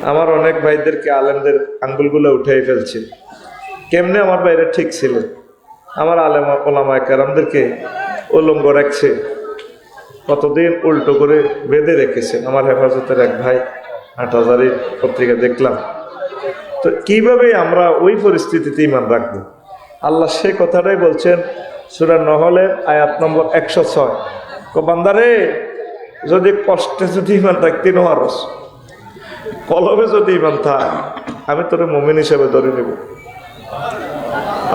আমার অনেক ভাইদেরকে আলেমদের আঙ্গুলগুলো উঠাই ফেলছে। কেমনে আমার বাইরে ঠিক ছিলেন? আমার আলেম ওলামায়ে কেরামদেরকে উলঙ্গ রাখছে, কতদিন উল্টো করে বেঁধে রেখেছেন। আমার হেফাজতের এক ভাই হাটহাজারী পত্রিকা দেখলাম। তো কিভাবে আমরা ওই পরিস্থিতিতে ইমান রাখবো? আল্লাহ সে কথাটাই বলছেন সূরা নহলের আয়াত নম্বর 106, বান্দারে যদি কষ্টে যদি ইমান রাখতে নহারস, কলবে যদি ইমান থাক, আমি তোরে মুমিন হিসেবে ধরে নেব।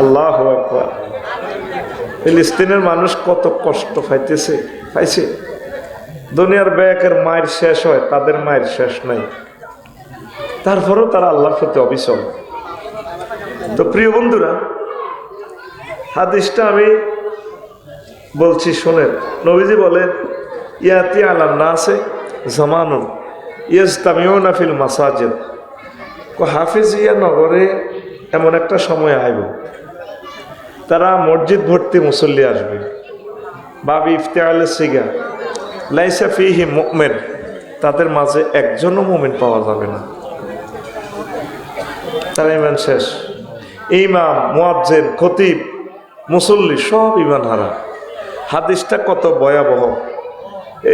আল্লাহু আকবার। ফিলিস্তিনের মানুষ কত কষ্ট পাইছে। দুনিয়ার ব্যাকের মায়ের শেষ হয়, তাদের মায়ের শেষ নাই, তারপরেও তারা আল্লাহর প্রতি অবিচল। তো প্রিয় বন্ধুরা, হাদিসটা আমি বলছি শোনেন। নবীজি বলেন, ইয়াতি আলান নাসে জামানুন ইয়াজতামিউনা ফিল মাসাজিদ। হাফিজিয়া নগরে এমন একটা সময় আইব, তারা মসজিদ ভর্তি মুসল্লি আসবে। বাবি ইফতিআলে সিগা লাইসা ফিহি মুমিন, তাদের মাঝে একজনও মুমিন পাওয়া যাবে না, তার ইমান শেষ। ইমাম, মুয়াজ্জিন, খতিব, মুসল্লি সব ইমান হারা। হাদিসটা কত ভয়াবহ!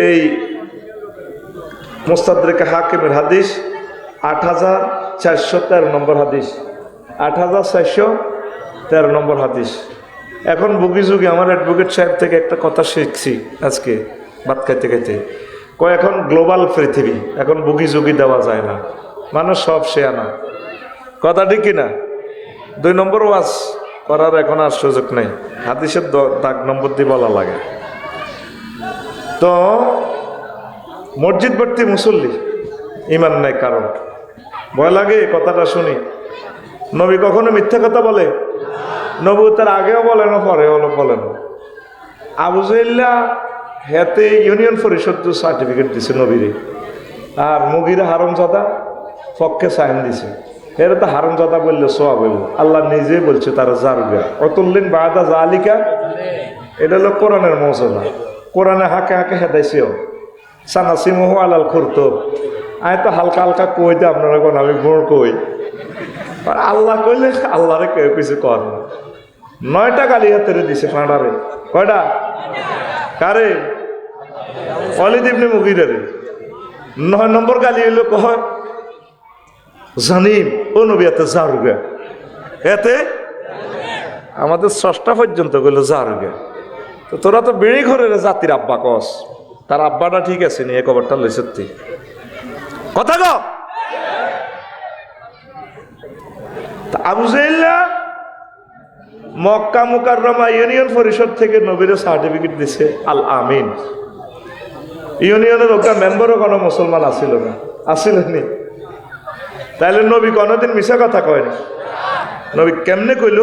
এই মুস্তাদরিকে হাকিমের হাদিস 8413 নম্বর হাদিস, 8413 নম্বর হাদিস। এখন বুগি যুগে আমার অ্যাডভোকেট সাহেব থেকে একটা কথা শিখছি আজকে ভাত খাইতে খাইতে। এখন গ্লোবাল পৃথিবী, এখন বুগি যুগি দেওয়া যায় না, মানুষ সব শেয়ানা। কথা ঠিক কিনা? 2 নম্বর ওয়াজ করার এখন আর সুযোগ নেই, হাদিসের দাগ নম্বর দিয়ে বলা লাগে। তো মসজিদ ভর্তি মুসল্লি, ইমান নাই কারণ। ভয় লাগে কথাটা শুনি। নবী কখনো মিথ্যা কথা বলে? নবুয়তের আগেও বলে না, পরেও বলে না। আবু জাহেল্লা হেতে ইউনিয়ন পরিষদ সার্টিফিকেট দিছে নবীরে, আর মুগিরা হারামজাদা পক্ষে সাইন দিছে। এরা তো হারামজাদা বললে সোয়া বলল, আল্লাহ নিজে বলছে তারা জারুগা অতুল্লিন বাদা জালিকা। এটা হলো কোরআনের মৌজুদা। কোরআনে হাকে হাকে হেদাইছেও সানাসিমহু আলাল খুরতুব। আমি তো হালকা হালকা কই দে, আপনারা কোন আমি গুড় কই। আর আল্লাহ কইলে আল্লাহরে কেউ কিছু কর না। 9টা গালি হাতে দিছে ফাঁড়ারে। কয়টা? কারে? ওয়ালিদ ইবনে মুগীরারে। 9 নম্বর গালি হইল কয় জানিম ও নবী এতে জারুগা। এতে আমাদের 6টা পর্যন্ত গেল জারুগা। তো তোরা তো বেড়ি ঘরের জাতির আব্বা কস, তার আব্বাটা ঠিক আছে নি? এ খবরটা লই সত্যি কথা গো। আবু জাহেল্লা মক্কা মুকাররমা ইউনিয়ন পরিষদ থেকে নবীর সার্টিফিকেট দিছে আল আমিন। ইউনিয়নের ওটা মেম্বারও কোনো মুসলমান আসিল না, আসিলেনি। তাইলে নবী কোনোদিন মিশা কথা কয়নি। নবী কেমনে কইল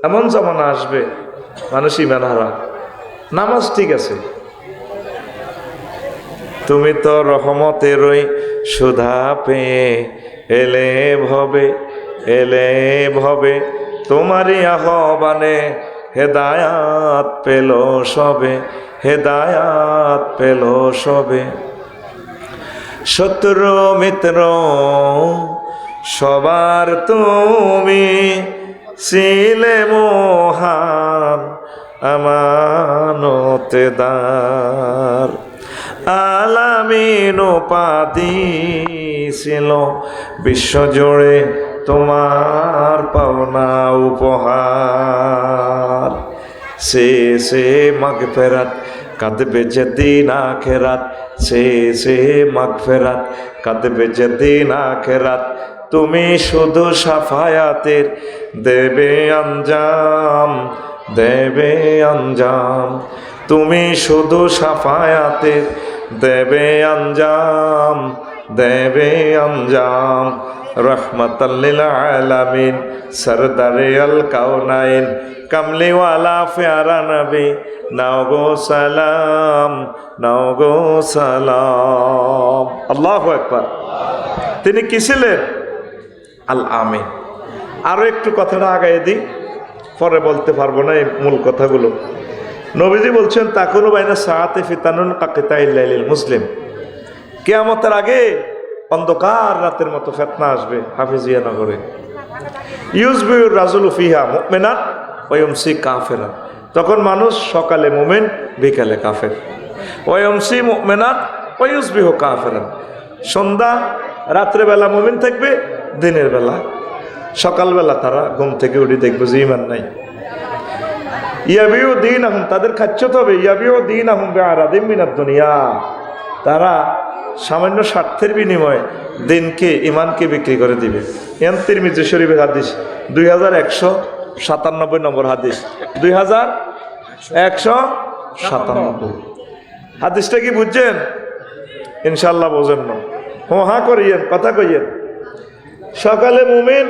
এমন জামানা আসবে মানুষ ইমান হারা। নামাজ ঠিক আছে, তুমি তো রহমতেরই সুধা পেয়ে এলে ভবে তোমারই আহ্বানে হেদায়াত পেল সবে। শত্রু মিত্র সবার তুমি ছিলে মহান আমানতদার। আলামিন উপাধি ছিল বিশ্বজুড়ে তোমার পাওনা উপহার। সে মাগফিরাত কাঁদবে যেদিন আখেরাত, সে মাগফিরাত কাঁদবে যেদিন আখেরাত। তুমি শুধু সাফায়াতের দেবে আঞ্জাম, তুমি শুধু সাফায়াতের দেবে আঞ্জাম। রহমাতাল লিল আলামিন সরদারে আল কাউনাইন কামলিওয়ালা প্যারা নবী, নাও গো সালাম। আল্লাহু আকবার। তিনি কি ছিলেন? আল আমিন। আরো একটু কথাটা আগাই দিই, পরে বলতে পারবো না এই মূল কথাগুলো। নবীজি বলছেন তাকুনু বাইনা সাআতি ফিতানুন কাকিতাইল লাইলিল মুসলিম। কিয়ামতের আগে অন্ধকার রাতের মতো ফিতনা আসবে হাফিজিয়া নগরে। ইউজবিউর রাজুলু ফিহা মুমিনান ওয়া ইউমসি কাফিরান, তখন মানুষ সকালে মুমিন বিকালে কাফের। ওয়া ইউমসি মুমিনান ওয়া ইউসবিহু কাফিরান, সন্ধ্যা রাত্রেবেলা মুমিন থাকবে, দিনের বেলা সকালবেলা তারা ঘুম থেকে উঠে দেখবে যে ঈমান নাই। ইয়াবিউ দীনাহুম, তাদের খাচ্ছত হবে ইয়াবিউ দীনাহুম বিআরাদিম মিনাদ দুনিয়া, তারা সামান্য স্বার্থের বিনিময়ে দিনকে ইমানকে বিক্রি করে দিবে। ইয়ান তিরমিজি শরীফের হাদিস 2197 নম্বর হাদিস, 2197। হাদিসটা কি বুঝছেন? ইনশাআল্লাহ বোঝেন না, হ্যাঁ করিয়েন, কথা কইয়েন। সকালে মুমিন,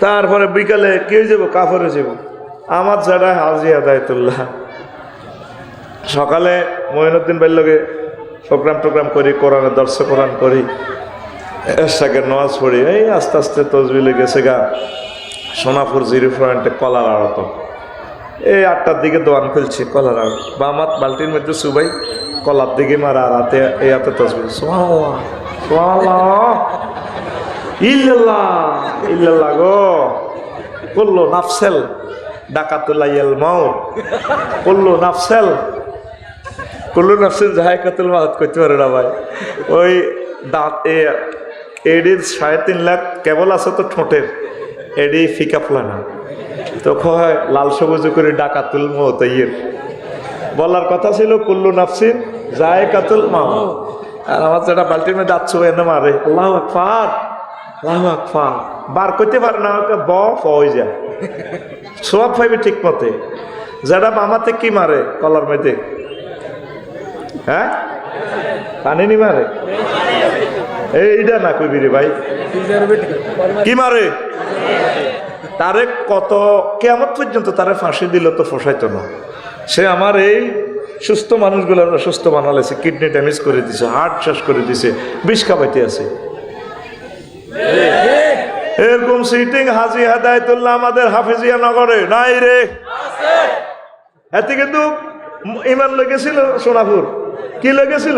তারপরে বিকালে কি হয়ে যাব? কাফের হয়ে যাব। আমার যারা হাজি আদায়তুল্লাহ, সকালে মঈনুদ্দিন ভাইয়ের লগে প্রোগ্রাম করি, কোরআনের দর্শ কোরআন করি, এরশাকের নামাজ পড়ি, এই আস্তে আস্তে তসবিলে গেছে গা সোনাপুর জিরো ফ্রন্টে কলার আড়ত। এই 8টার দিকে দোয়ান খুলছি, কলার আড়ত বামাত বালতির মধ্যে সুবাই, কলার দিকে মারা, আর হাতে এই হাতে তসবিল সুবহানাল্লাহ সুবহানাল্লাহ ইল্লাল্লাহ ইল্লাল্লাহ গো। কুল্লু নাফসেল ডাকাতুল্লাহিল মাউত, কুল্লু নাফসেল জায়কাতুল মাউত করতে পারে না ভাই। ওই দাঁত এডির 3.5 লাখ কেবল আছে তো ঠোঁটের, এডি ফিকা ফলানা, তো কয় লাল সবুজ করে ডাকাতুল মাউত। বলার কথা ছিল কুল্লু নাফসিন জায়কাতুল মাউত, আর আমার যেটা বাল্টির মধ্যে যাচ্ছে এনে মারে আল্লাহু আকবার আল্লাহু আকবার, বার করতে পারে না, হয়ে যায় সব পাইবে ঠিক মতে। যারা মামাতে কি মারে কলার মধ্যে, হ্যাঁ পানি নি মারে, এইটা না কইবি রে ভাই, কি মারে তারে কত কিয়ামত পর্যন্ত তারে ফাঁসি দিল তো ফসাইতো না। সে আমার এই সুস্থ মানুষগুলো সুস্থ বানালেছে, কিডনি ড্যামেজ করে দিছে, হার্ট শেষ করে দিছে, বিষ খাবাইতে আছে। এরকম সিটিং হাজি হেদায়েতুল্লাহ আমাদের হাফিজিয়া নগরে নাই রে। এতে কিন্তু ইমান লেগেছিল সোনাপুর, কি লেগেছিল?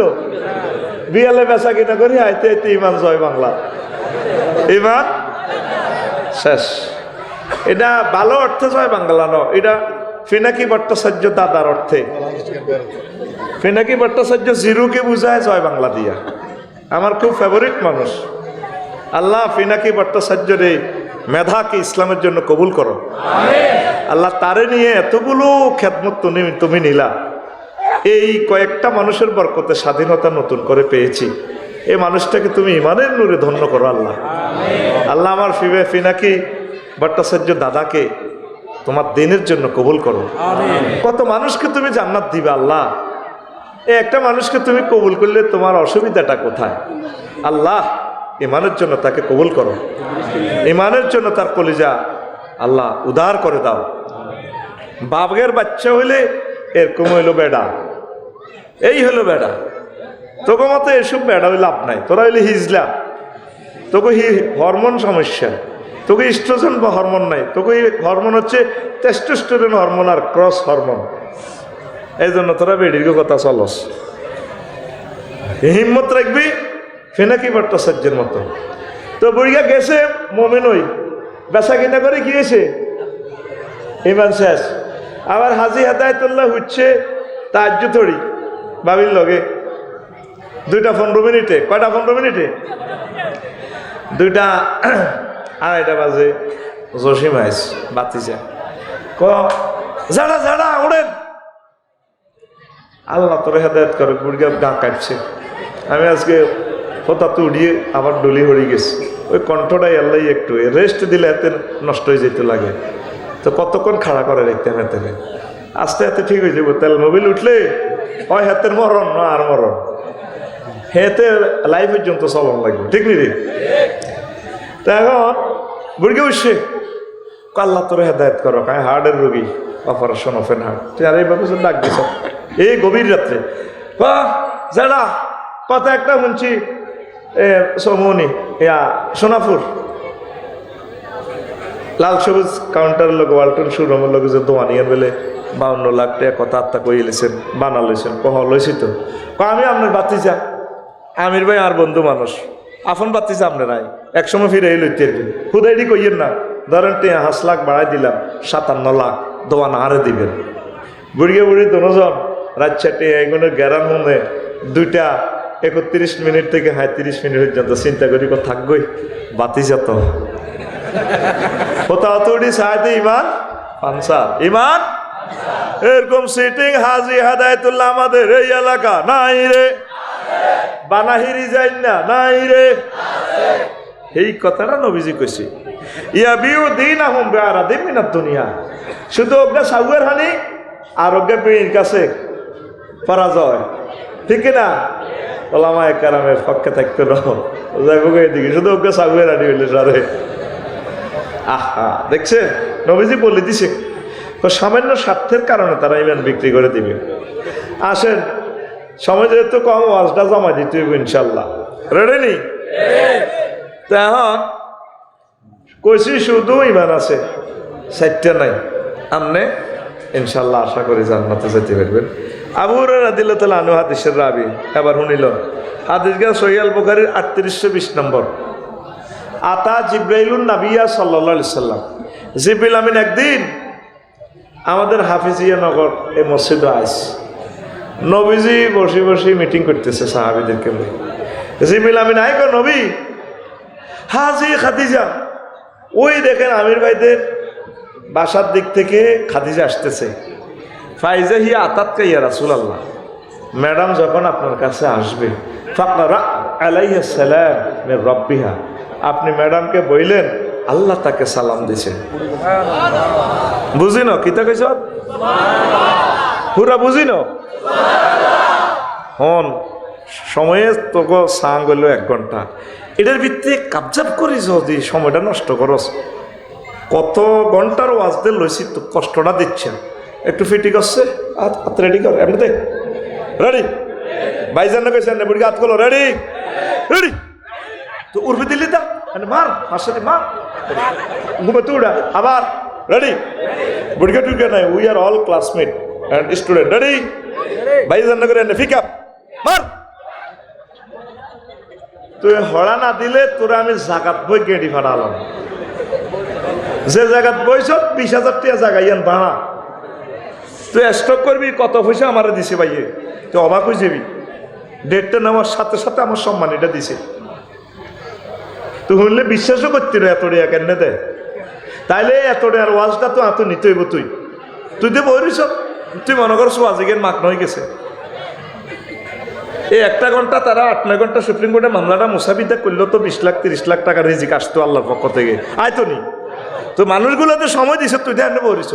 বিয়ালে বেচা কিনা করি আইতে আইতে ইমান জয় বাংলা, ইমান শেষ। এটা ভালো অর্থে জয় বাংলা ন, এটা পিনাকি ভট্টাচার্য দাদার অর্থে। পিনাকি ভট্টাচার্য জিরুকে বুঝায় জয় বাংলা দিয়া, আমার খুব ফেভারিট মানুষ। আল্লাহ পিনাকি ভট্টাচার্যের এই মেধাকে ইসলামের জন্য কবুল করো। আল্লাহ তারে নিয়ে এতগুলো খেদমত তুমি নিলা, এই কয়েকটা মানুষের বরকতে স্বাধীনতা নতুন করে পেয়েছি। এই মানুষটাকে তুমি ইমানের নূরে ধন্য করো আল্লাহ। আল্লাহ আমার পিনাকি ভট্টাচার্য দাদাকে তোমার দিনের জন্য কবুল করো। কত মানুষকে তুমি জান্নাত দিবে আল্লাহ, এই একটা মানুষকে তুমি কবুল করলে তোমার অসুবিধাটা কোথায়? আল্লাহ ইমানের জন্য তাকে কবুল করো, ইমানের জন্য তার কলিজা আল্লাহ উদার করে দাও। বাপের বাচ্চা হইলে এরকম হইলো বেড়া, এই হলো বেড়া। তোকে মতো এসব বেড়া হইলে লাভ নাই, তোরা হইলে হিজলা, তোকে হরমোন সমস্যা, তোকে ইস্ট্রোজেন বা হরমোন নাই, তোকে হরমোন হচ্ছে টেস্টোস্টেরন হরমোন আর ক্রস হরমোন। এই জন্য তোরা বেডির কথা চলস, হিম্মত রাখবি পিনাকি ভট্টাচার্যের মতো। তো বুড়িয়া গেছে মোমেন, ওই বেচা কিনা করে গিয়েছে, ইমান শেষ। আবার হাজি হেদায়েতুল্লাহ হচ্ছে তাহাজ্জুদ থড়ি বাবির লগে 2টা 15 মিনিটে, কয়টা 15 মিনিটে 2টা 2:30 বাজে জসিম আইস বাতিজা যারা ওড়েন, আল্লাহ তোর হেদায়েত করে। বুড়িয়া গা কাটছে, আমি আজকে হঠাৎ উড়িয়ে আবার ডলি হয়ে গেছি। ওই কণ্ঠটাই আল্লাহ একটু রেস্ট দিলে এতে নষ্ট হয়ে যেতে লাগে, তো কতক্ষণ খাড়া করে রাখতে হাতে, আস্তে আস্তে ঠিক হয়ে যাবো। তেল মোবিল উঠলে হয় হাতের মরণ না আর মরণ, হেতে লাইফ পর্যন্ত চলন লাগবে, ঠিক নি? তা এখন বুড়িকে উঠছে, আল্লাহ তোর হেদায়েত করো, হার্টের রোগী, অপারেশন ওপেন হার্ট, আর এইভাবে ডাক দিছ এই গভীর রাত্রে। যারা কথা একটা শুনছি সমনি সোনাপুর লাল সবুজ কাউন্টারের লোক ওয়ালটন শোরুমের লোক যে দোয়া নিয়ে বেলে 52 লাখ টাকা কথা আত্মা কই লেছেন, বানা লইছেন, কহ লইছি তো। আমি আপনার বাতিজা, আমির ভাই আর বন্ধু মানুষ আফন পাচ্ছিস আপনারাই একসময় ফিরে লইতে হুদাইডি কইয়েন না, ধরেন 5 লাখ বাড়াই দিলাম 57 লাখ দোয়া না হারে দিবেন। বুড়িয়ে বুড়ি দুজন রাত 4টে এগুলো গ্যারান মনে 2টা 31 মিনিট থেকে 30 মিনিট পর্যন্ত চিন্তা করি থাকবই বাতি যত কোথাও তৈরি সাহায্যে ইমান পানসার ইমান এরকম সিটিং হাজি হাদায়তুল্লাহ আমাদের এই এলাকা নাই রে, বানাহিরি যাই না নাই রে, এই কথাটা নবীজি কইছে। ইয়া বিউ দিন আহম বেআরা দিন মিনাত দুনিয়া, শুধু ওগা সাউয়ের হানি আর ওগা পীর কাছে পরাজয়, ঠিক না? ওলামায়ে কেরামের পক্ষে থাকতে রহ যাইবো এদিকে, শুধু ওগা সাউয়ের হানি হইলে সারে। আহা দেখছে নবীজি বলে দিছে তো সামান্য স্বার্থের কারণে তারা ইমান বিক্রি করে দিবে। আসেন সময় যেহেতু কম, ওয়াজটা জমা দিতে হইব ইনশাল্লাহ। রেডি নি? তো এখন কইছি শুধু ইমান আছে, 4টা নাই। আমনে ইনশাল্লাহ আশা করি জান্নাতে যেতে পারবেন। আবু হুরায়রা রাদিয়াল্লাহু তাআলা আনহু হাদিসের রাবি, এবার শুনিল হাদিস গা সহিহ আল বুখারীর 3820 নম্বর। আতা জিব্রাইলুন নাবিয়্যা সাল্লাল্লাহু আলাইহি সাল্লাম, জিবরিল আমিন একদিন আমাদের হাফিজিয়া নগর এই মসজিদে আইস, নবীজি বসে বসে মিটিং করতেছে সাহাবীদেরকে নিয়ে। জিবরিল আমিন আইকো নবী হাজি খাদিজা, ওই দেখেন আমির ভাইদের বাসার দিক থেকে খাদিজা আসতেছে। ফাইজা হিয়া আতাতকা ইয়া রাসূলুল্লাহ, ম্যাডাম যখন আপনার কাছে আসবে ফাকরা আলাইহিস সালাম মির রাব্বিহা, আপনি ম্যাডামকে বললেন আল্লাহ তাকে সালাম দিয়েছেন। বুঝিন কিতা কইছ পুরা বুঝিন হন সময়ে তোকে সাং গেল 1 ঘন্টা, এটার ভিত্তিতে কাবজাব করিস যদি সময়টা নষ্ট করস। কত ঘন্টার ওয়াজদের লইছি তো কষ্টটা দিচ্ছেন, একটু ফিটি করছে হাত রেডি কর এমনি দেখ রেডি ভাইজান কইছেন বুড়ি হাত করলো রেডি রেডি তো উর্বি দিল্লি দা মার মার সাথে মার ঘুমাতে উড়া আবার রেডি বুড়িকে টুকে নাই, we are all classmate and student ready ভাইজান করে পিক আপ মার। তুই হড়া না দিলে তোরা আমি জাগাত বই গেড়ি ফাটালাম, যে জায়গাত বইছ 20,000 টাকা জাগাইয়ান ভাড়া, তুই স্টক করবি কত পয়সা আমারে দিছে ভাইয়ে, তুই অবাক হয়ে যাবি। ডেটটা নেওয়ার সাথে সাথে আমার সম্মান এটা দিছে, তুই শুনলে বিশ্বাসও করতে রে এত রেয়া কেন দে, তাইলে এত রেয়ার ওয়াজটা তো এত নিতে হইব। তুই তুই তো বলিস তুই মনে করছো ওয়াজিগের মাক নয় গেছে। এই 1 ঘন্টা তারা 8-9 ঘন্টা সুপ্রিম কোর্টে মামলাটা মুসাফিদা করলো তো 20 লাখ 30 লাখ টাকা রিজিক আসতো আল্লাহর পক্ষ থেকে, আয় তো নি তো মানুষগুলো তো সময় দিছ, তুই দেখ বলিস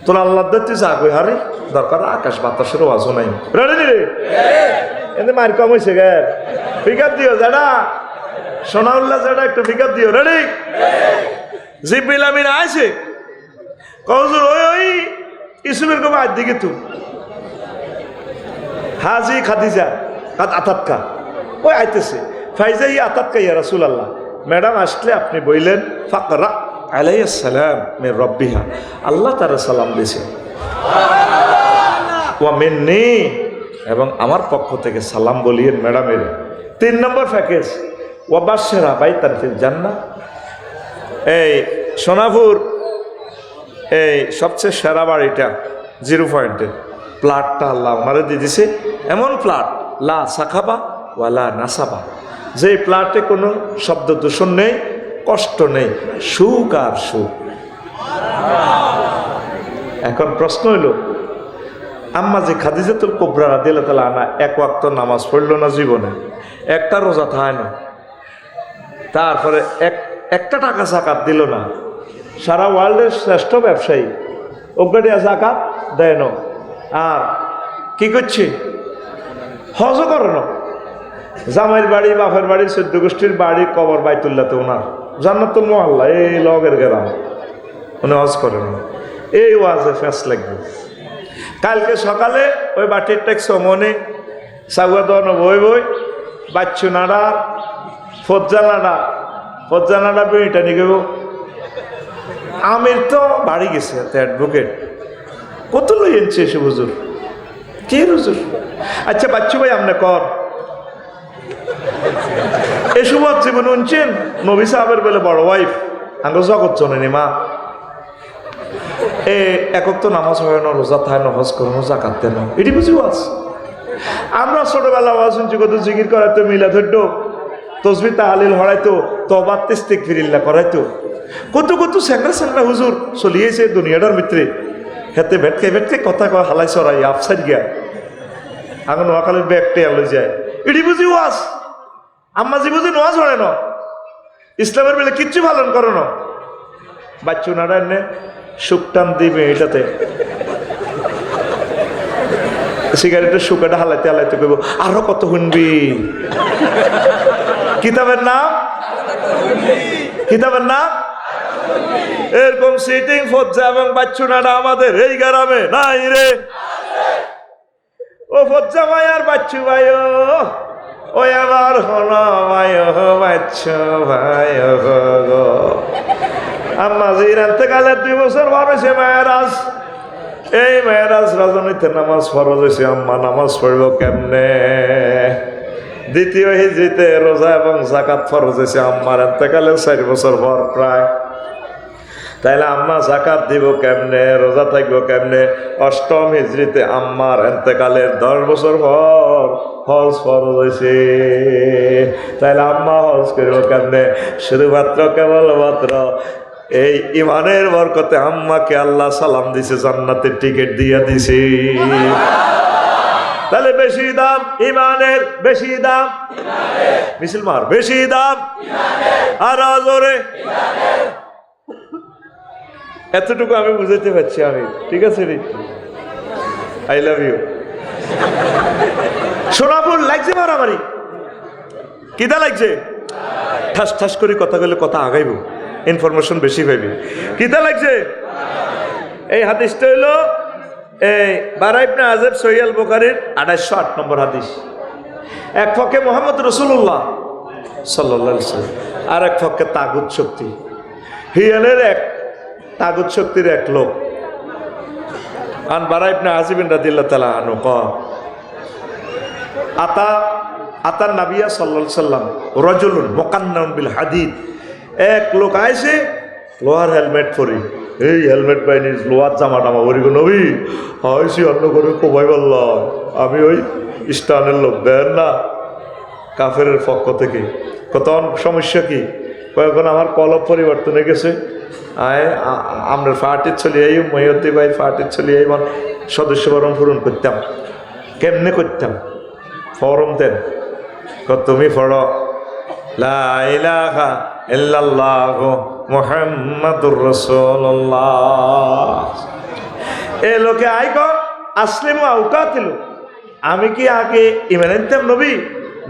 তোর আল্লাহ তুই যা কই হারি দরকার আকাশ বাতাসের ওয়াজও নাই। রেডি রে এতে মার কম হয়েছে গে, পিক আপ দিও যারা সোনাউল্লাহ যারা একটু পিক আপ দিও। রেডি জিবরিল আমিন আইছে কওজুর ওই ওই ইসুমের কম আজ দিকে তুই হাজি খাদিজা আতাতকা ওই আইতেছে ফাইজা ইয়া আতাতকা ইয়া রাসূলুল্লাহ, ম্যাডাম আসলে আপনি বললেন ফাকরা আলাইহিস সালাম মির রাব্বিহা, আল্লাহ তার সালাম দিয়েছে ওয়া মিন্নি, এবং আমার পক্ষ থেকে সালাম বলিয়েন ম্যাডামের। 3 নম্বর প্যাকেজ ওয়া বাশশারা বাইতান ফিল জান্নাহ, এই সোনাপুর এই সবচেয়ে সেরা বাড়িটা 0 পয়েন্টে প্লাটটা আল্লাহ ওনারে দিয়ে দিছে, এমন প্লাট লা সাখাবা ওয়ালা নাসাবা, যে প্লাটে কোনো শব্দ দূষণ নেই, কষ্ট নেই, সুখ আর সুখ। এখন প্রশ্ন হইল আম্মা যে খাদিজাতুল কুবরা রাদিয়াল্লাহু তাআলা আনহা 1 ওয়াক্ত নামাজ পড়লো না জীবনে, একটা রোজা থায় না, তারপরে একটা টাকা যাকাত দিল না, সারা ওয়ার্ল্ডের শ্রেষ্ঠ ব্যবসায়ী ওগা যাকাত দেয় না, আর কি করছে হজও করে না, জামাইয়ের বাড়ি বাপের বাড়ি 14 গোষ্ঠীর বাড়ি কবর বাইতুল্লাহতে ওনার জান্নাতুল মুআল্লা এই লগের গ্রাম, উনি হজ করেন না। এই ওয়াজে ফেস লাগবে। কালকে সকালে ওই বাটির ট্যাক্স মনে সাগুয়া দন বই বই বাচ্চু নাড়া ফজ্জা নাড়া বেড়িটা নিয়ে গেব। আমির তো বাড়ি গেছে অ্যাডভোকেট, কত লই এনছে এসে হুজুর কে হুজুর আচ্ছা বাচ্চু ভাই আপনি কর এসব জীবন শুনছেন নবী সাহাবের বলে বড় ওয়াইফ আঙ্গ জগৎ চলেনি মা একক তো নামাজ হয় না, রোজা থায় না, হজ করো না, জাকাত দেন না, এটি বুঝি ওয়াজ। আমরা ছোটবেলা ওয়াজ শুনছি কত জিকির করাইতো, মিলাদ হইতো, তসবি তাহালিল হরাইতো, তওবাত ইস্তিগফারিল্লাহ করাইতো, কত কত স্যাংরা স্যাংরা হুজুর চলিয়েছে দুনিয়াটার ভিতরে। হেতে ভেটকে ভেটকে কথা কয় হালাই চড়াই আফসাইড গিয়া আঙুন নোয়াখালীর ব্যাগটে আলো যায়, এটি বুঝি ওয়াজ। আম্মা জি বুঝি নোয়াজ হরে না, ইসলামের বেলে কিচ্ছু পালন করো না। বাচ্চু নাড়া এনে শুকটান দিবে এটাতে সিগারেটের শুকাটা হালাইতে হালাইতে কইব আরো কত শুনবি। কিতাবের নাম, কিতাবের নাম এরকম সিটিং ফজ্জা এবং বাচ্চু নাড়া আমাদের এই গ্রামে নাই রে। ও ফজ্জা ভাই আর বাচ্চু ভাই ও আবার হলো ভাই বাচ্চু ভাই গো। আম্মা জির এতেকালের 2 বছর পর হয়েছে মেয়েরাজ। এই মেয়েরাজ রাজনীতিতে নামাজ ফরজ হয়েছে, আম্মা নামাজ পড়ব কেমনে? দ্বিতীয় হিজরিতে রোজা এবং জাকাত ফরজ হয়েছে আম্মার এতেকালের 4 বছর পর প্রায়। তাইলে আম্মা জাকাত দিব কেমনে, রোজা থাকবো কেমনে? অষ্টম হিজরিতে আম্মার এতেকালের 10 বছর পর হজ ফরজ হয়েছে। তাইলে আম্মা হজ করব কেমনে? শুধুমাত্র কেবলমাত্র এই ইমানের বরকতে আম্মাকে আল্লাহ সালাম দিছে, জান্নাতের টিকিট দিয়ে দিছে। তাহলে বেশি দাম ইমানের, বেশি দাম মিছিল মার, বেশি দাম আর জোরে। এতটুকু আমি বুঝাতে পারছি আমি, ঠিক আছে রে? I love you. সোনাপুর লাগছে মারামারি, কিদা লাগছে? ঠাস ঠাস করে কথা বলে কথা আগাইব, ইনফরমেশন বেশি পাইবি। কিতা লাগছে? এই হাদিসটা হইল এই বারা ইবনে আযাব সহিহ আল বুখারীর 2808 নম্বর হাদিস। এক পক্ষে মুহাম্মদ রাসূলুল্লাহ সাল্লাল্লাহু আলাইহি ওয়াসাল্লাম, আর এক পক্ষে তাগুত শক্তি, হিয়ানের এক তাগুত শক্তির এক লোক। আন বারা ইবনে আযিব রাদিয়াল্লাহু তাআলা আনহু قال আতা নবিয়া সাল্লাল্লাহু আলাইহি ওয়াসাল্লাম রাজুলুন মুকান্নাউন বিল হাদিদ। এক লোক আইছে লোহার হেলমেট পরি, এই হেলমেট বাইনি লোহার জামা টামা পরি। নবী আইসি অন্য করে কোবাই বলল, আমি ওই স্টানের লোক দেন না কাফেরের পক্ষ থেকে। কত সমস্যা কি? কয়েকজন আমার কলব পরিবর্তন হয়ে গেছে, আমরা পার্টির চলি এই মহিয়তি ভাই পার্টির চলি এই সদস্য বরণ পূরণ করতাম। কেমনে করতাম? ফরম দেন, তুমি পড়ো লা ইলাহা ইল্লাল্লাহু মুহাম্মাদুর রাসূলুল্লাহ। এ লোকে আইক আসলিমু আউকাতিলু, আমি কি আগে ইমান আনতাম নবী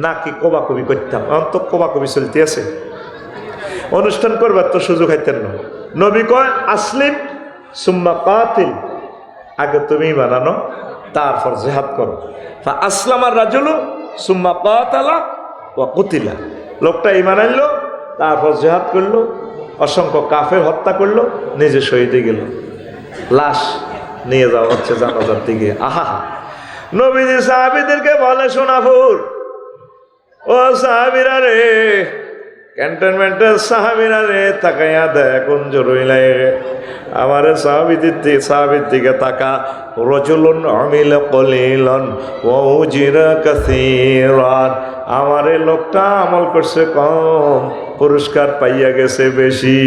নাকি কোবাকবি করতাম? অন্ত কোবাকবি চলতে আছে, অনুষ্ঠান করবার তো সুযোগ হাইতেন না। নবী কয় আসলিম সুম্মা কাতিল, আগে তুমি বানানো তারপর জিহাদ করো। আসলামার রাজুলু সুম্মা কাতালা ওয়া কুতিলা, লোকটা ঈমান আনলো তারপর জিহাদ করলো, অসংখ্য কাফের হত্যা করলো, নিজে শহীদ হয়ে গেল, লাশ নিয়ে যাওয়া হচ্ছে জানাজার দিকে। আহা, নবীজি সাহাবীদেরকে বলে সোনাপুর ও সাহাবীরা রে, ক্যান্টনমেন্টের সাহাবীরা রে, তাকাইয়া দেয় কোন জরুরি লাগে আমার সাহাবীর দিকে তাকা। রাজুলুন আমিলা কলিলান ওয়া উজিরা কাসীরান, আমার এই লোকটা আমল করছে কম, পুরস্কার পাইয়া গেছে বেশি।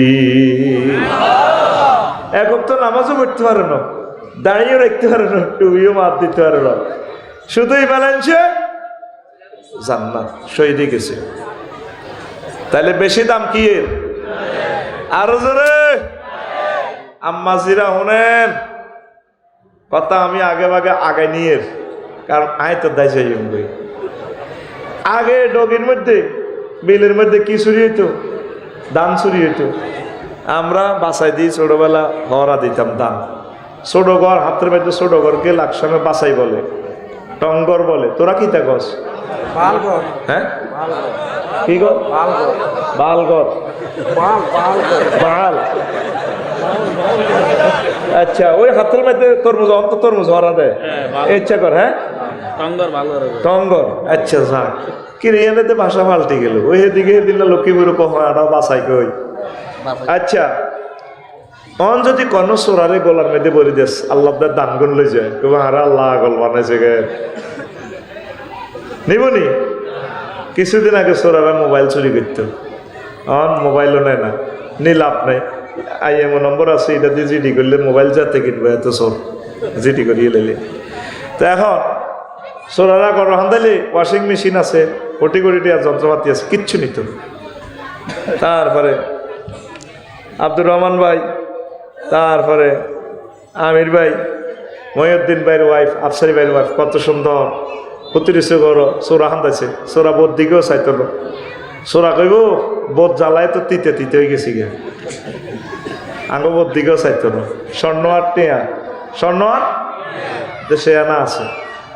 একক তো নামাজও পড়তে পারে না, দাঁড়িয়েও রাখতে পারে না, টুবিও মাপ দিতে পারে না, শুধুই ব্যালেন্সে জান্নাত, শহীদ গেছে। তাহলে বেশি দাম কি এর? আরো জোরে আম্মাজিরা শুনেন কথা, আমি আগে ভাগে আগে নিয়ে, কারণ আয় তো দায় চাই আগে ডগির মধ্যে বিলের মধ্যে কি চুরি হইতো? দান চুরি হইতো। আমরা বাসাই দিই ছোটবেলা হরা দিতাম দান। ছোট ঘর হাতের মধ্যে ছোট ঘরকে লাকসামে বাসাই বলে, টঙ্গর বলে। তোরা কি তা গছ? হ্যাঁ কি গো? বালগর, বাল। আচ্ছা, ওই হাতের মধ্যে তরমুজ, অন্ত তরমুজ হরা দেয়, ইচ্ছা কর। হ্যাঁ, টঙ্গর। আচ্ছা যাক, কিনে এনেতে ভাষা পাল্টে গেল, ওই দিকে দিল লক্ষ্মীপুর কখনো বাসাই কই। আচ্ছা, অন যদি কোন সোরারে গোলার মেয়েদে বলি দেশ আল্লাহ দান গুন লই যায়, আর আল্লাহ গল বানাইছে গে নিবনি। কিছুদিন আগে সোরারা মোবাইল চুরি করত, অন মোবাইলও নেয় না, নি লাভ নাই। আইএমও নম্বর আছে, এটা দিয়ে জিডি করলে মোবাইল যাতে কিনবো, এত সোর জিডি করিয়ে লেলে। তো এখন সোরারা করো হান্দালি ওয়াশিং মেশিন আছে, কোটি কোটি আর যন্ত্রপাতি আছে, কিচ্ছু নিত। তারপরে আব্দুর রহমান ভাই, তারপরে আমির ভাই, মহিউদ্দিন ভাইয়ের ওয়াইফ, আফসারি ভাইয়ের ওয়াইফ, কত সুন্দর প্রতিরিছে করো সোরা হান্দাইছে। সোরা বোধ দিকেও চাইত না, সোরা কইব বোধ জ্বালায় তো তিতে তিতে হয়ে গেছি গে, আঙ্গ বোধ দিকেও চাইত না। স্বর্ণ আর টেয়া, স্বর্ণ আর সে আনা আছে,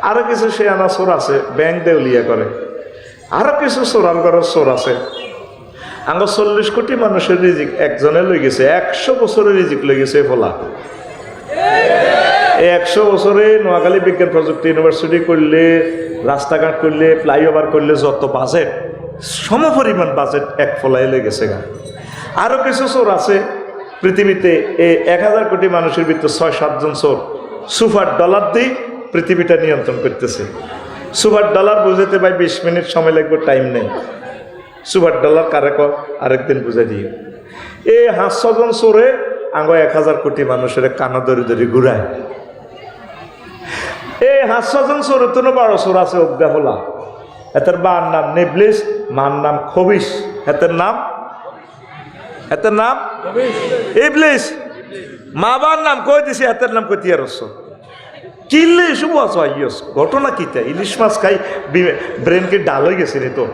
আরো কিছু সে আনা সোর আছে, ব্যাংক দেউলিয়া করে, আরো কিছু সোরাল করার সোর আছে। আঙ্গ 40 কোটি মানুষের রিজিক একজনে লই গেছে, 100 বছরের রিজিক লই গেছে ফলা। এই 100 বছরে নোয়াখালী বিজ্ঞান প্রযুক্তি ইউনিভার্সিটি করলে, রাস্তাঘাট করলে, ফ্লাইওভার করলে যত বাজেট, সমপরিমাণ বাজেট এক ফলাই লই গেছে গা। আরো কিছু চোর আছে পৃথিবীতে, এই 1000 কোটি মানুষের ভিতরে 6-7 জন চোর সুপার ডলার দিয়ে পৃথিবীটা নিয়ন্ত্রণ করতেছে। সুপার ডলার বুঝাতে ভাই 20 মিনিট সময় লাগবে, টাইম নেই। সুপার ডলার কারে কর আরেকদিন বুঝাই দিই। এই 500 জন চোরে আঙ্গ 1000 কোটি মানুষের কানা ধরে ধরে ঘুরায়। এই 500 জন চোর তো 12 চোর আছে অজ্ঞা হলা, এতের বার নাম নেবলিস, মার নাম খবিস, এতের নাম ইবলিস, মা বার নাম কই দিছি, এতের নাম কই তিয়ারস। কিনলে এসব আছে ঘটনা কিতা, ইলিশ মাছ খাই ব্রেনকে ডাল হয়ে গেছে রে তো।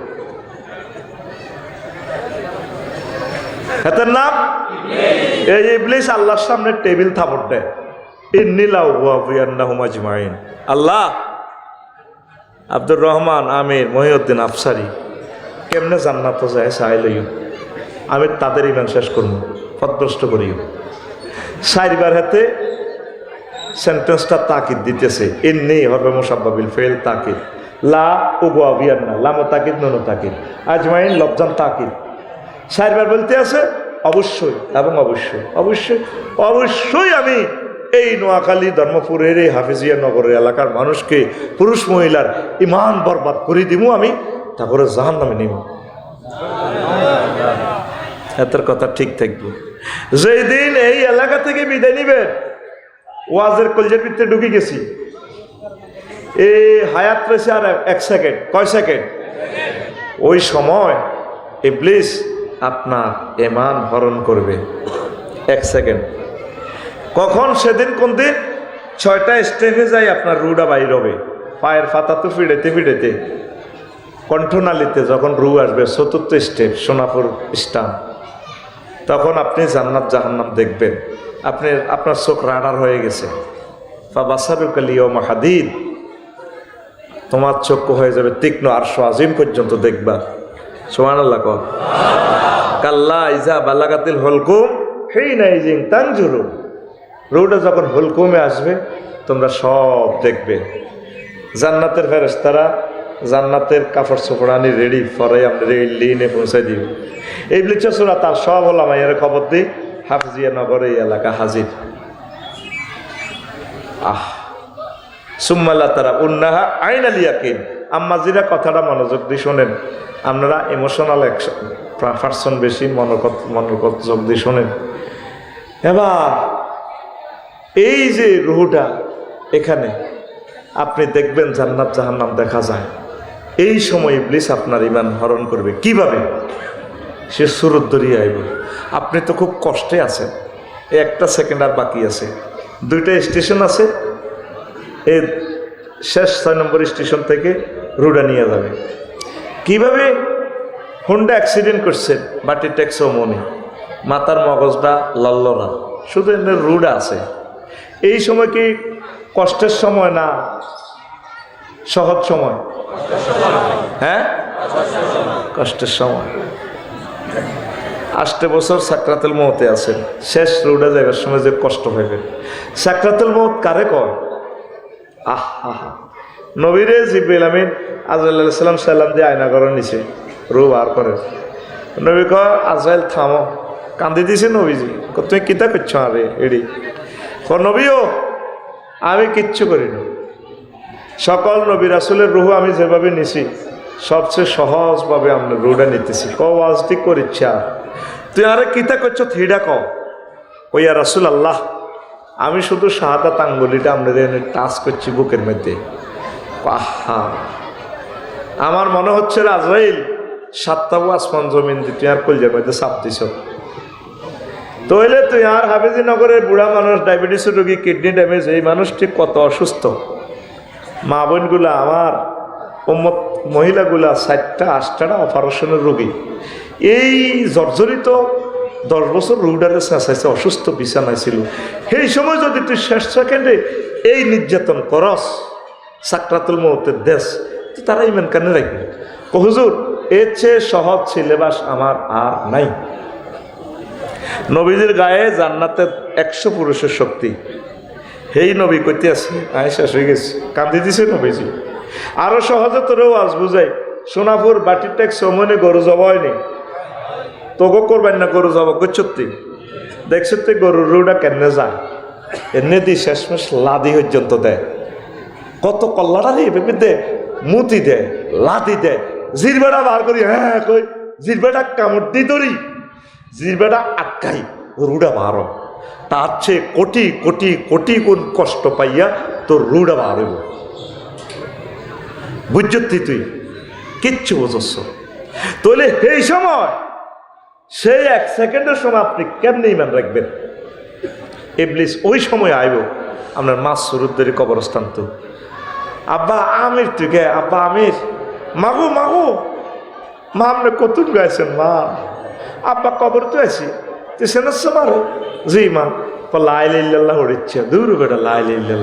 এটার নাম এই ইবলিস। আল্লাহর সামনে টেবিল থাপড় দেয়, আল্লাহ আব্দুর রহমান, আমির, মহিউদ্দিন, আফসারি কেমনে জান্নাত যায় চাই লইও, আমি তাদের ইমান শেষ করবো, পথভ্রষ্ট করিও। 4বার হাতে সেন্টেন্সটা তাকিদ দিতেছে, ইন্নি হরবে মুসাব্বাবিল ফেল তাকিদ, লা উগুয়াবিয়ান্না, লামো তাকিদ নুনো তাকিদ, আজমাইন লবজান তাকিদ। 4বার বলতে আছে অবশ্যই এবং অবশ্যই, অবশ্যই অবশ্যই আমি এই নোয়াখালী ধর্মপুরের এই হাফিজিয়া নগরের এলাকার মানুষকে, পুরুষ মহিলার ইমান বরবাদ করে দিব, আমি তারপরে জাহান্নামে নিব। এটার কথা ঠিক থাকবে। যেই দিন এই এলাকা থেকে বিদায় নিবেন, ওয়াজের কলজের ভিতরে ঢুকে গেছি, এই হায়াত রয়েছে আর 1 সেকেন্ড, কয় সেকেন্ড, ওই সময় ইবলিস আপনার ঈমান হরণ করবে 1 সেকেন্ড। কখন? সেদিন কোন দিন? 6টা স্টেপে যাই আপনার রুটা বাইর হবে, পায়ের ফাতা তো ফিডেতে ফিডেতে কণ্ঠনালীতে যখন রু আসবে 4র্থ স্টেপ সোনাপুর স্টান, তখন আপনি জান্নাত জাহান্নাম দেখবেন। আপনার চোখ রাডার হয়ে গেছে, হাদিদ, তোমার চক্ষু হয়ে যাবে তীক্ষ্ণ, আরশ আজিম পর্যন্ত দেখবা। সুবহানাল্লাহ। কাল্লা ইজা বালাগাতিল হুলকুম হিনা ইজিন তানজুরু, রুটা যখন হুলকুমে আসবে তোমরা সব দেখবে। জান্নাতের ফেরেশতারা জান্নাতের কাপড় চোপড়ানি রেডি ফরাই আপনার এই লিনে পৌঁছাই দিবে। এই লিচা সুরা তার সব হলাম এর খবর দিই, হাফিজিয়া নগরে এই এলাকা হাজির। সুম্মাল্লাহ তারা উন্নাহা আইনাল ইয়াকিন। আম্মাজিরা কথাটা মনোযোগ দিয়ে শোনেন, আপনারা ইমোশনাল পারসন বেশি, মনোযোগ দিয়ে শোনেন। এবার এই যে রুহুটা এখানে আপনি দেখবেন জান্নাত জাহান্নাম দেখা যায়, এই সময় ইবলিস আপনার ঈমান হরণ করবে। কিভাবে? সে সুরত ধরিয়ে আইব। আপনি তো খুব কষ্টে আছেন, 1টা সেকেন্ড আর বাকি আছে, 2টা স্টেশন আছে, এই শেষ 6 নম্বর স্টেশন থেকে রুডা নিয়ে যাবে। কিভাবে? হোন্ডা অ্যাক্সিডেন্ট করছেন, বাটি ট্যাক্সও মনে, মাথার মগজটা লল্লরা, শুধু এমনি রুডা আছে। এই সময় কি কষ্টের সময় না সহজ সময়? হ্যাঁ, কষ্টের সময়। 8 বছর সাকরাতুল মউতে আছেন, শেষ রোডে যাইবার সময় যে কষ্ট পাইবেন। সাকরাতুল মউত কারে কয়? নবীরে জিব্রাইল আমিন আজরাইল আলাইহিস সালাম দিয়ে আয়না করে নিছে, রূহ বার করে। নবী কয় আজরাইল থামো, কান্দি দিছে নবীজি। তুমি কিতা করছো আরে এডি? নবীও আমি কিচ্ছু করি না, সকল নবী রাসূলের রূহ আমি যেভাবে নিছি সবচেয়ে সহজভাবে আমরা রূহটা নিতেছি। ওয়াজ ঠিক করিচ্ছা, তুই আরে কিতা করছো থিডা ক। ইয়া রাসূল আল্লাহ, আমি শুধু শাহাদাত আঙ্গুলিটা আপনাদের এনে টাচ করছি বুকের মধ্যে। আহা, আমার মনে হচ্ছে আজরাইল সাতটা আসমান জমিন দিয়ে তুই আর কলজার মধ্যে চাপ দিছ। তাহলে তুই আর হাফেজিনগরের বুড়া মানুষ, ডায়াবেটিসের রোগী, কিডনি ড্যামেজ, এই মানুষটি কত অসুস্থ। মা বোনগুলা আমার উম্মত মহিলাগুলা 4টা 8টা অপারেশনের রোগী, এই জর্জরিত 10 বছর রুডারে চেঁচাইছে, অসুস্থ বিছানায় ছিল। সেই সময় যদি তুই শেষ সেকেন্ডে এই নির্যাতন করস, সাকরাতুল মউতের দেশ, তো তারা ইমান কেন রাখবে? হুজুর এর চেয়ে সহজ সিলেবাস আমার আর নাই। নবীজির গায়ে জান্নাতের 100 পুরুষের শক্তি। হেই নবী কইতে আছে আয়েশা হয়ে গেছে, কান্দি দিছে নবীজি। আরো সহজে তোরেও আজ বুঝাই, সোনাপুর বাটির ট্যাক্স সমনে গরু জবা হয়নি, তোকে করবেন না গরু জবা করছো তুই দেখছ তুই গরুর রুটা কেনে যায়, এনে দি শেষমেশ লাদি পর্যন্ত দেয়, কত কল্লাটা দিয়ে ভেবে দে, মুতি দেয়, লাদি দেয়, জিরবেটা বার করি, হ্যাঁ কই জিরবেটা কামড় দি ধরি, জিরবেটা আটকাই, রুডা বারো। তার চেয়ে কোটি কোটি কোটি গুণ কষ্ট পাইয়া তোর রুডা বার হইব। বুঝছি তুই কিচ্ছু বুঝছ? তাহলে এই সময় সেই 1 সেকেন্ডের সময় আপনি কেমনে ইমান রাখবেন? ইবলিস ওই সময় আইব আপনার মাছ সুরুদ্দের কবরস্থান। তো আব্বা আমির তুই গে, আব্বা আমির, মাগো মাগো, মা আপনি কতুন গাইছেন মা, আব্বা কবর তো আছি, তুই সেনাচ্ছ মারে? জি মা। লাইল্লাহ হরিচ্ছে, দূর বেটা লাইল্লাহ,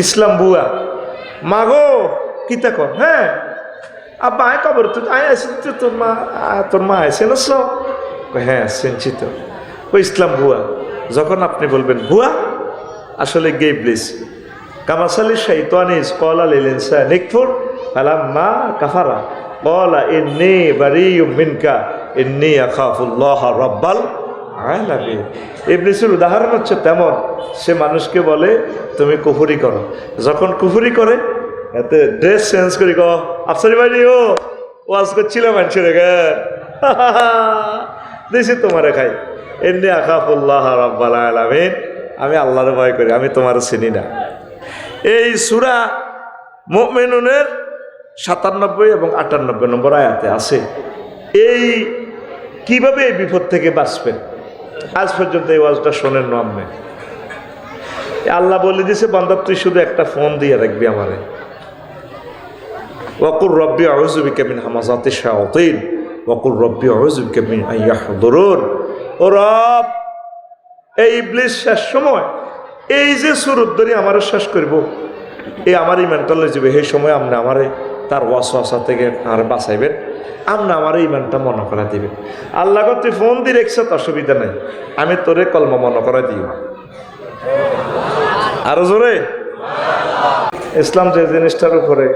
ইসলাম বুয়া। মাগো কিতা কর? হ্যাঁ আব্বা আয় কবর তো আয় আসি, তোর মা আছে না? হ্যাঁ শুনছি তো। ও ইসলাম ভুয়া। যখন আপনি বলবেন ভুয়া, আসলে গে ইবলিস কামাসালি শাইতানিস ক্বালা লিল ইনসানি ইকফুর ফালাম্মা কাফারা ক্বালা ইন্নী বারিয়্যুম মিনকা ইন্নী আখাফুল্লাহ রাব্বাল আলামিন। ইবলিসের উদাহরণ হচ্ছে তেমন, সে মানুষকে বলে তুমি কুফরি করো, যখন কুফরি করে এতে ড্রেস চেঞ্জ করি গো আফসারি ভাই ও ওয়াজ করছিল মানুষের গে দিছি তোমারে খাই, এমনি আখাফুল্লাহ রাব্বাল আলামিন, আমি আল্লাহর ভয় করি, আমি তোমার চিনি না। এই সূরা মুমিনুনের 97 এবং 98 নম্বর আয়াতে আছে এই কিভাবে এই বিপদ থেকে বাঁচবেন। আজ পর্যন্ত এই ওয়াজটা শোনেন না আপনি। আল্লাহ বলে দিছে বান্দা তুই শুধু একটা ফোন দিয়ে রাখবি আমারে, ওয়াকুর রব্বি আউযু বিকা মিন হামাযাতিশ শায়াতিন ওয়াকুর রব্বি আউযু বিকা মিন আন ইয়াহদুরুন। ও রব, এই ইবলিস শেষ সময় এই যে সুরত ধরে আমারে শেষ করব, এই আমার ইমানটা লয়ে যাবে, সেই সময় আপনি আমারে তার ওয়াসওয়াসা থেকে আর বাঁচাইবেন, আপনি আমার ইমানটা মনে করা দিবেন। আল্লাহ তুই ফোন দিয়ে রেখছ, অসুবিধা নাই, আমি তোরে কলমা মনে করা দিই। আরো জোরে। ইসলাম যে জিনিসটার উপরে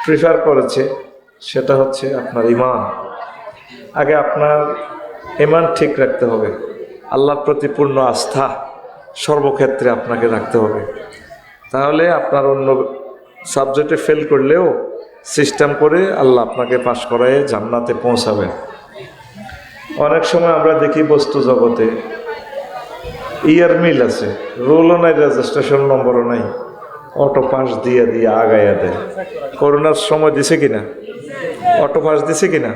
প্রিফার করেছে সেটা হচ্ছে আপনার ইমান। আগে আপনার ইমান ঠিক রাখতে হবে, আল্লাহর প্রতি পূর্ণ আস্থা সর্বক্ষেত্রে আপনাকে রাখতে হবে। তাহলে আপনার অন্য সাবজেক্টে ফেল করলেও সিস্টেম করে আল্লাহ আপনাকে পাশ করায় জান্নাতে পৌঁছাবে। অনেক সময় আমরা দেখি বস্তু জগতে ইয়ার মিল আছে, রোলও নাই, রেজিস্ট্রেশন নম্বরও নাই, অটো পাস দিয়ে দিয়ে আগাইয়া দেয়। করোনার সময় দিছে কিনা? অটো পাস দিছে কিনা?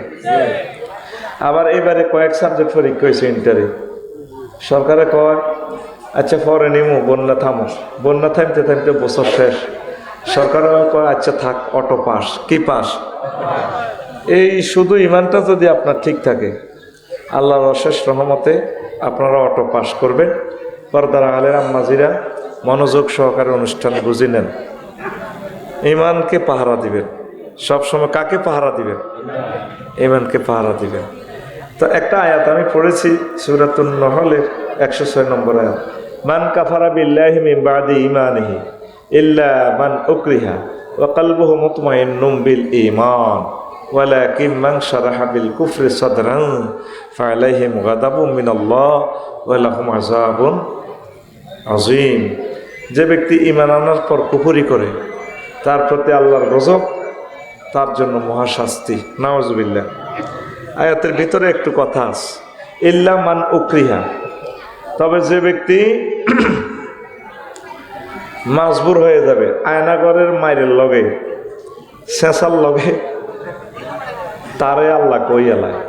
আবার এবারে কয়েক সাবজেক্ট পরীক্ষা হয়েছে ইন্টারে, সরকারে কয় আচ্ছা পরে নিমু, বন্যা থামো, বন্যা থামতে থামতে বছর শেষ, সরকার কয় আচ্ছা থাক অটো পাস। কি পাস? এই শুধু ইমানটা যদি আপনার ঠিক থাকে, আল্লাহর অশেষ রহমতে আপনারা অটো পাস করবেন। পর্দার আলের আম্মাজিরা মনোযোগ সহকারে অনুষ্ঠান বুঝে নেন, ইমানকে পাহারা দিবেন সবসময়। কাকে পাহারা দিবেন? ইমানকে পাহারা দিবেন। তো একটা আয়াত আমি পড়েছি সূরাতুন নহলের 106 নম্বর আয়াত, মান কাফারা বিল্লাহি মিন বাদি ঈমানিহি ইল্লা মান উকরিহা ওয়া কালবুহু মুতমাইন্নুম বিল ঈমান ওয়ালাকিন মান শারাহা বিল কুফরি সাদরান ফাআলাইহিম গাদাবুম মিনাল্লাহ ওয়া লাহুম আযাবুন আযীম। যে ব্যক্তি ঈমান আনার পর কুফরি করে তার প্রতি আল্লাহর গজব, তার জন্য মহাশাস্তি। নাউজুবিল্লাহ। আয়াতের ভিতরে একটু কথা আছে, ইল্লা মান উকরিহা, তবে যে ব্যক্তি মাজবুর হয়ে যাবে, আয়নাগরের মায়ের লগে শেষার লগে, তারে আল্লাহ কই এলায়।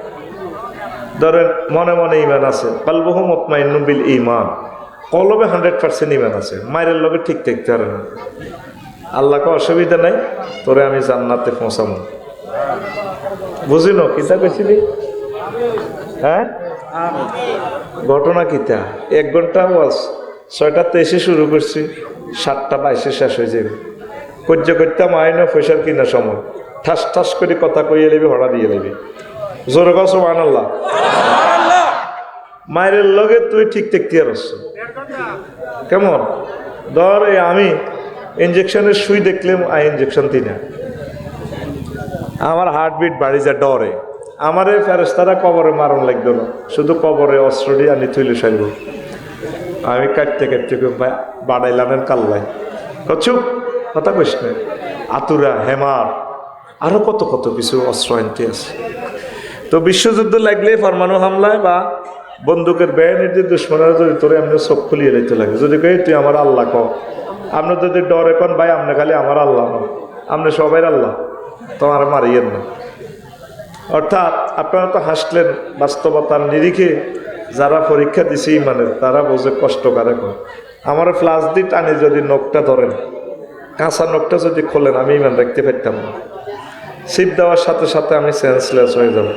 ধরেন মনে মনে ইমান আছে, কালবুহু মুতমাইন্নুম বিল ঈমান, কলবে 100% ইমান আছে, মায়ের লগে ঠিক থাকতে পারে না। আল্লাহকে অসুবিধা নাই, তোরে আমি জান্নাতে পৌঁছাবো। বুঝিনো কিতা কইছিলি? হ্যাঁ, ঘটনা কিতা? 1 ঘন্টা ওয়াজ 6:23 শুরু করছি, 7:22 শেষ হয়ে যাবে। করতে করতে মাইনা পয়সার কিনা সময় ঠাস ঠাস করে কথা কইয়ে লেবি, হড়া দিয়ে লেবি। জোরে কও সুবহানাল্লাহ। মায়ের লগে তুই ঠিক থাকতে পারছ কেমন? ধর আমি ইঞ্জেকশনের সুই দেখলাম, ইঞ্জেকশন দিই না, আমার হার্টবিট বাড়ি যা ডরে। আমারে ফেরেশতারা কবরে মারণ লাগতো না, শুধু কবরে অস্ত্র দিয়ে আনি থইলে সাইব। আমি কাটতে কাটতে ভাই বাড়াইলামের কাল্লায় চুপ, কথা কইস না। আতুরা, হেমার, আরো কত কত কিছু অস্ত্র আনতে আছে। তো বিশ্বযুদ্ধ লাগলে, পরমাণু হামলায় বা বন্দুকের ব্যানের যে দুশ্মনেরা যদি তোরে এমনি চোখ খুলিয়ে লাইতে লাগে, যদি কই তুই আমার আল্লাহ ক, আপনার যদি ডর এখন ভাই আপনি খালি আমার আল্লাহ ন, আপনি সবাই আল্লাহ, তোমার মারিয়েন না। অর্থাৎ আপনারা তো হাসলেন, বাস্তবতার নিরিখে যারা পরীক্ষা দিছে ইমানের, তারা বোঝে কষ্ট কারে কয়। আমার ফ্লাশ দিয়ে টানে যদি নখটা ধরেন, কাঁচা নখটা যদি খোলেন, আমি ইমান রাখতে পারতাম না। সিপ দেওয়ার সাথে সাথে আমি সেন্সলেস হয়ে যাব।